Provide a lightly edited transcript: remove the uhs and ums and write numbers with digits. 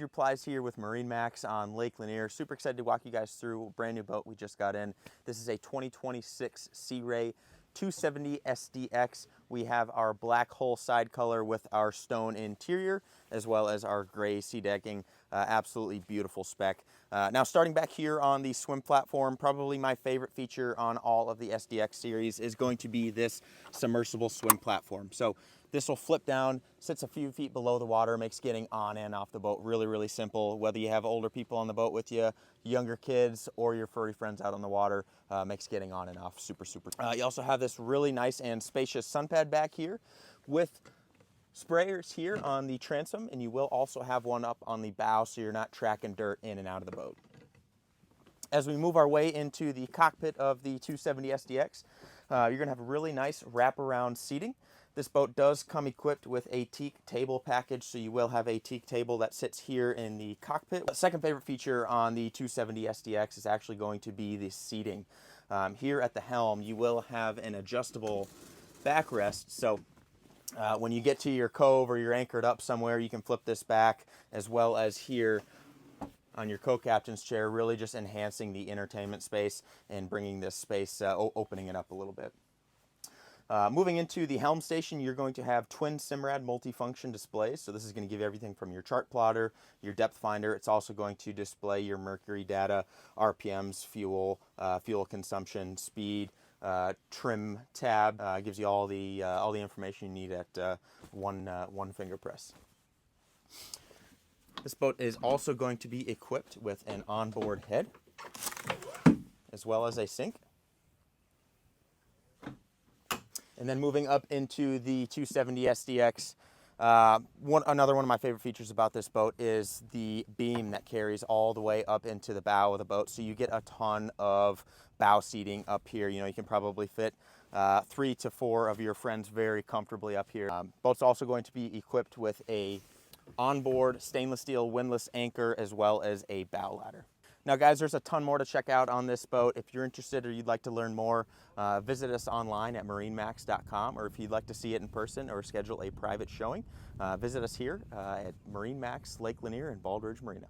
Your Plies here with MarineMax on Lake Lanier. Super excited to walk you guys through a brand new boat we just got in. This is a 2026 Sea Ray 270 SDX. We have our black hull side color with our stone interior, as well as our gray sea decking. Absolutely beautiful spec. Now starting back here on the swim platform, probably my favorite feature on all of the SDX series is going to be this submersible swim platform. So this will flip down, sits a few feet below the water, makes getting on and off the boat really, really simple. Whether you have older people on the boat with you, younger kids, or your furry friends out on the water, makes getting on and off super, super. You also have this really nice and spacious sun pad back here with sprayers here on the transom, and you will also have one up on the bow so you're not tracking dirt in and out of the boat. As we move our way into the cockpit of the 270 SDX, you're going to have really nice wraparound seating. This boat does come equipped with a teak table package, so you will have a teak table that sits here in the cockpit. The second favorite feature on the 270 SDX is actually going to be the seating. Here at the helm, you will have an adjustable backrest, so when you get to your cove or you're anchored up somewhere, you can flip this back, as well as here on your co-captain's chair, really just enhancing the entertainment space and bringing this space, opening it up a little bit. Moving into the helm station, you're going to have twin Simrad multifunction displays. So this is going to give you everything from your chart plotter, your depth finder. It's also going to display your Mercury data, RPMs, fuel, fuel consumption, speed, trim tab. Gives you all the information you need at one finger press. This boat is also going to be equipped with an onboard head, as well as a sink. And then moving up into the 270 SDX, another one of my favorite features about this boat is the beam that carries all the way up into the bow of the boat. So you get a ton of bow seating up here. You know, you can probably fit 3 to 4 of your friends very comfortably up here. Boat's also going to be equipped with a onboard stainless steel windlass anchor, as well as a bow ladder. Now guys, there's a ton more to check out on this boat. If you're interested or you'd like to learn more, visit us online at MarineMax.com, or if you'd like to see it in person or schedule a private showing, visit us here at MarineMax Lake Lanier in Bald Ridge Marina.